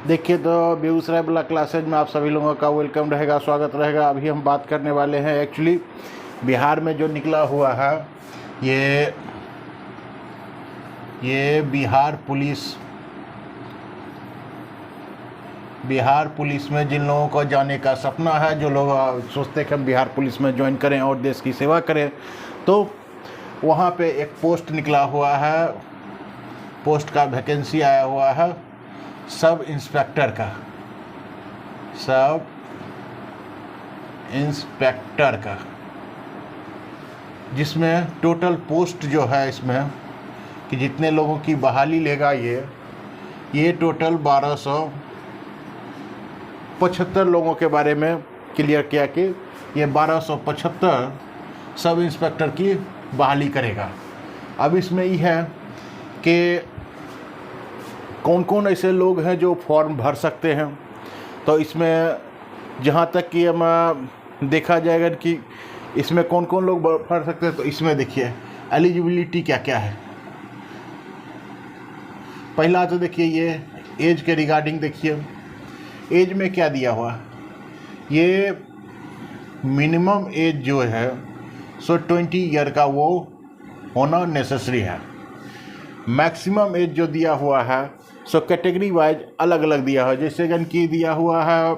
देखिए तो बेगूसराय ब्ला क्लासेज में आप सभी लोगों का वेलकम रहेगा, स्वागत रहेगा। अभी हम बात करने वाले हैं एक्चुअली बिहार में जो निकला हुआ है ये बिहार पुलिस में जिन लोगों को जाने का सपना है, जो लोग सोचते हैं कि हम बिहार पुलिस में ज्वाइन करें और देश की सेवा करें, तो वहाँ पे एक पोस्ट निकला हुआ है। पोस्ट का वैकेंसी आया हुआ है सब इंस्पेक्टर का, जिसमें टोटल पोस्ट जो है इसमें कि जितने लोगों की बहाली लेगा ये टोटल 1275 लोगों के बारे में क्लियर किया कि ये 1275 सब इंस्पेक्टर की बहाली करेगा। अब इसमें ये है कि कौन कौन ऐसे लोग हैं जो फॉर्म भर सकते हैं। तो इसमें जहाँ तक कि हम देखा जाएगा कि इसमें कौन कौन लोग भर सकते हैं, तो इसमें देखिए एलिजिबिलिटी क्या क्या है। पहला तो देखिए ये एज के रिगार्डिंग देखिए, एज में क्या दिया हुआ, ये मिनिमम एज जो है 20 ईयर का वो होना नेसेसरी है। मैक्सिमम एज जो दिया हुआ है कैटेगरी वाइज अलग अलग दिया है। जैसे कि दिया हुआ है,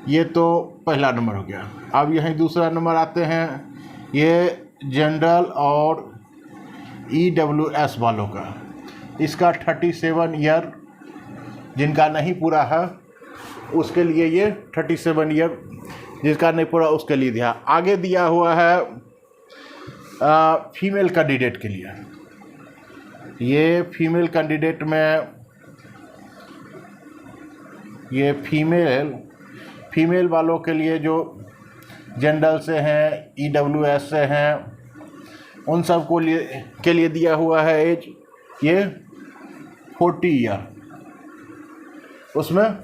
ये तो पहला नंबर हो गया। अब यहीं दूसरा नंबर आते हैं, ये जनरल और EWS वालों का, इसका 37 ईयर जिनका नहीं पूरा है उसके लिए ये 37 ईयर, जिसका नहीं पूरा उसके लिए दिया। आगे दिया हुआ है फीमेल कैंडिडेट के लिए। ये फीमेल कैंडिडेट में ये फीमेल वालों के लिए जो जनरल से हैं, EWS से हैं, उन सब को के लिए दिया हुआ है एज ये 40 ईयर, उसमें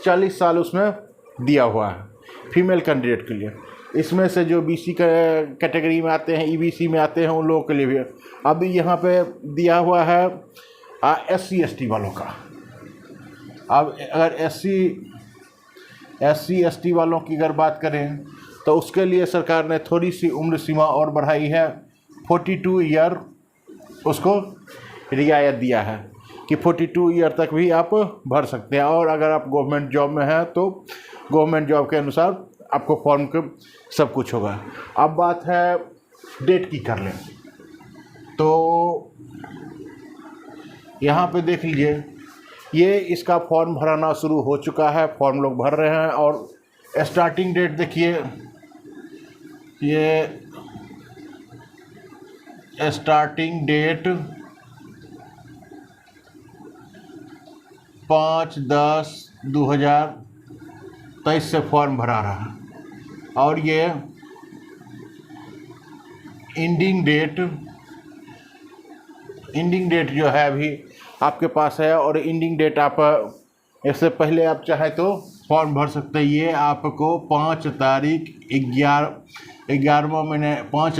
40 साल उसमें दिया हुआ है फीमेल कैंडिडेट के लिए। इसमें से जो BC कैटेगरी में आते हैं, EBC में आते हैं, उन लोगों के लिए भी। अभी यहाँ पे दिया हुआ है SC ST वालों का। अब अगर SC ST वालों की अगर बात करें तो उसके लिए सरकार ने थोड़ी सी उम्र सीमा और बढ़ाई है, 42 ईयर उसको रियायत दिया है कि 42 ईयर तक भी आप भर सकते हैं। और अगर आप गवर्नमेंट जॉब में हैं तो गवर्नमेंट जॉब के अनुसार आपको फॉर्म के सब कुछ होगा। अब बात है डेट की कर लें तो यहाँ पे देख लीजिए, ये इसका फॉर्म भराना शुरू हो चुका है, फॉर्म लोग भर रहे हैं। और स्टार्टिंग डेट देखिए, ये स्टार्टिंग डेट 5/10/2023 से फॉर्म भरा रहा है। और ये एंडिंग डेट जो है अभी आपके पास है। और एंडिंग डेट आप इससे पहले आप चाहे तो फॉर्म भर सकते हैं। ये आपको 5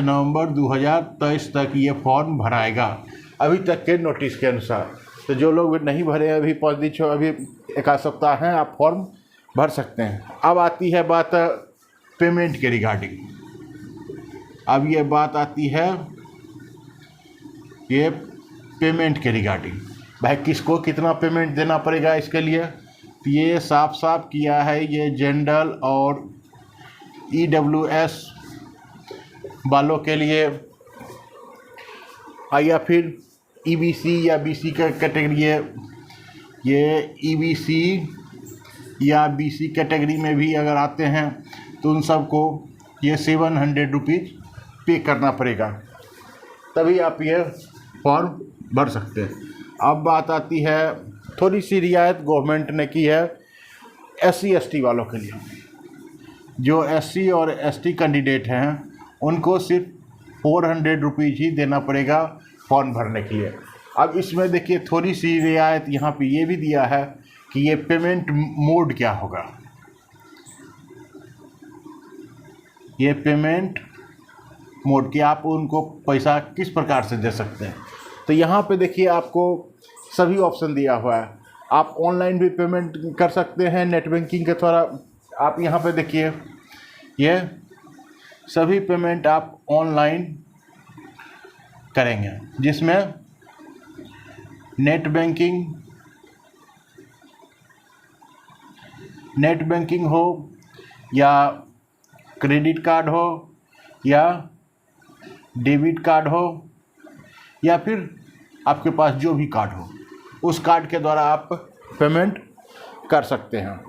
नवंबर 2023 तक ये फॉर्म भराएगा, अभी तक के नोटिस के अनुसार। तो जो लोग नहीं भरे अभी 5 दिन अभी 1 सप्ताह हैं, आप फॉर्म भर सकते हैं। अब आती है बात पेमेंट के रिगार्डिंग। अब ये बात आती है ये पेमेंट के रिगार्डिंग, भाई किसको कितना पेमेंट देना पड़ेगा इसके लिए। तो ये साफ किया है, ये जनरल और EWS वालों के लिए, या फिर EBC या BC का कैटेगरी है। ये EBC या BC कैटेगरी में भी अगर आते हैं तो उन सबको ये 700 रुपीज़ पे करना पड़ेगा, तभी आप ये फॉर्म भर सकते हैं। अब बात आती है, थोड़ी सी रियायत गवर्नमेंट ने की है SC ST वालों के लिए। जो SC और ST कैंडिडेट हैं उनको सिर्फ 400 रुपीज़ ही देना पड़ेगा फॉर्म भरने के लिए। अब इसमें देखिए थोड़ी सी रियायत यहाँ पे ये भी दिया है कि ये पेमेंट मोड क्या होगा। ये पेमेंट मोड कि आप उनको पैसा किस प्रकार से दे सकते हैं। तो यहाँ पे देखिए आपको सभी ऑप्शन दिया हुआ है। आप ऑनलाइन भी पेमेंट कर सकते हैं नेट बैंकिंग के द्वारा। आप यहाँ पे देखिए, ये सभी पेमेंट आप ऑनलाइन करेंगे, जिसमें नेट बैंकिंग हो या क्रेडिट कार्ड हो या डेबिट कार्ड हो या फिर आपके पास जो भी कार्ड हो, उस कार्ड के द्वारा आप पेमेंट कर सकते हैं।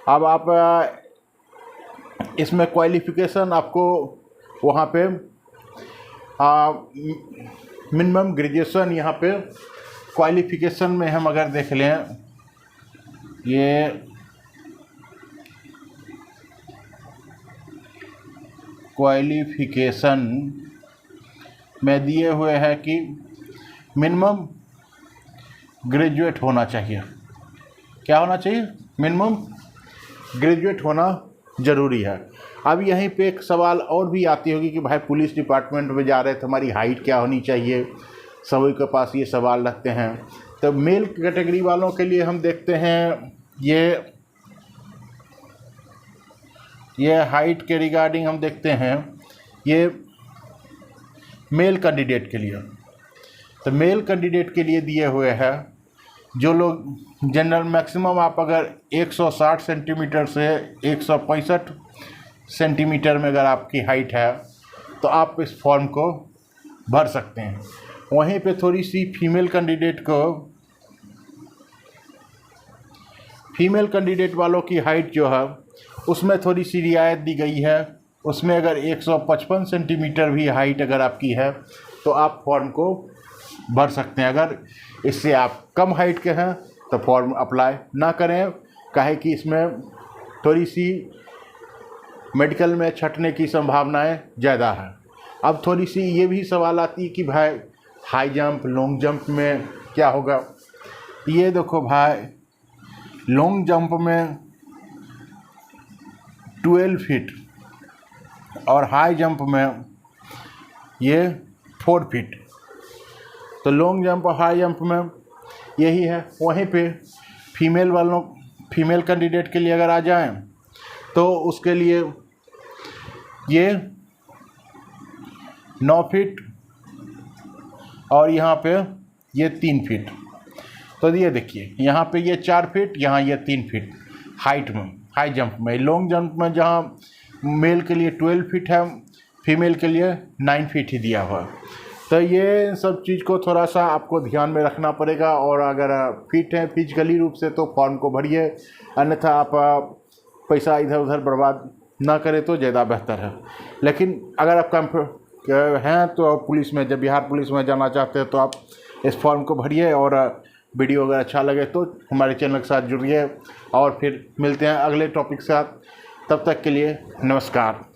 अब आप इसमें क्वालिफ़िकेशन आपको वहाँ पे मिनिमम ग्रेजुएशन, यहाँ पे क्वालिफ़िकेशन में हम अगर देख लें, ये क्वालिफ़िकेशन में दिए हुए है कि मिनिमम ग्रेजुएट होना चाहिए। क्या होना चाहिए? मिनिमम ग्रेजुएट होना ज़रूरी है। अब यहीं पे एक सवाल और भी आती होगी कि भाई पुलिस डिपार्टमेंट में जा रहे थे, हमारी हाइट क्या होनी चाहिए, सभी के पास ये सवाल रखते हैं। तो मेल कैटेगरी वालों के लिए हम देखते हैं, ये हाइट के रिगार्डिंग हम देखते हैं, ये मेल कैंडिडेट के लिए। तो मेल कैंडिडेट के लिए दिए हुए हैं, जो लोग जनरल मैक्सिमम आप अगर 160 सेंटीमीटर से 165 सेंटीमीटर में अगर आपकी हाइट है तो आप इस फॉर्म को भर सकते हैं। वहीं पे थोड़ी सी फीमेल कैंडिडेट वालों की हाइट जो है उसमें थोड़ी सी रियायत दी गई है। उसमें अगर 155 सेंटीमीटर भी हाइट अगर आपकी है तो आप फॉर्म को भर सकते हैं। अगर इससे आप कम हाइट के हैं तो फॉर्म अप्लाई ना करें, काहे कि इसमें थोड़ी सी मेडिकल में छंटने की संभावनाएं ज़्यादा है। अब थोड़ी सी ये भी सवाल आती है कि भाई हाई जंप, लॉन्ग जंप में क्या होगा। ये देखो भाई, लॉन्ग जंप में 12 फीट और हाई जंप में ये 4 फीट। तो लॉन्ग जंप और हाई जंप में यही है। वहीं पे फीमेल कैंडिडेट के लिए अगर आ जाएं तो उसके लिए ये 9 फीट और यहाँ पे ये 3 फीट। तो ये देखिए, यहाँ पे ये 4 फीट, यहाँ ये 3 फीट हाइट में, हाई जंप में। लॉन्ग जंप में जहाँ मेल के लिए 12 फीट है, फीमेल के लिए 9 फीट ही दिया हुआ है। तो ये सब चीज़ को थोड़ा सा आपको ध्यान में रखना पड़ेगा। और अगर फिट हैं फिजिकली रूप से तो फॉर्म को भरिए, अन्यथा आप पैसा इधर उधर बर्बाद ना करें तो ज़्यादा बेहतर है। लेकिन अगर आप हैं तो पुलिस में, जब बिहार पुलिस में जाना चाहते हैं तो आप इस फॉर्म को भरिए। और वीडियो अगर अच्छा लगे तो हमारे चैनल के साथ जुड़िए और फिर मिलते हैं अगले टॉपिक के साथ। तब तक के लिए नमस्कार।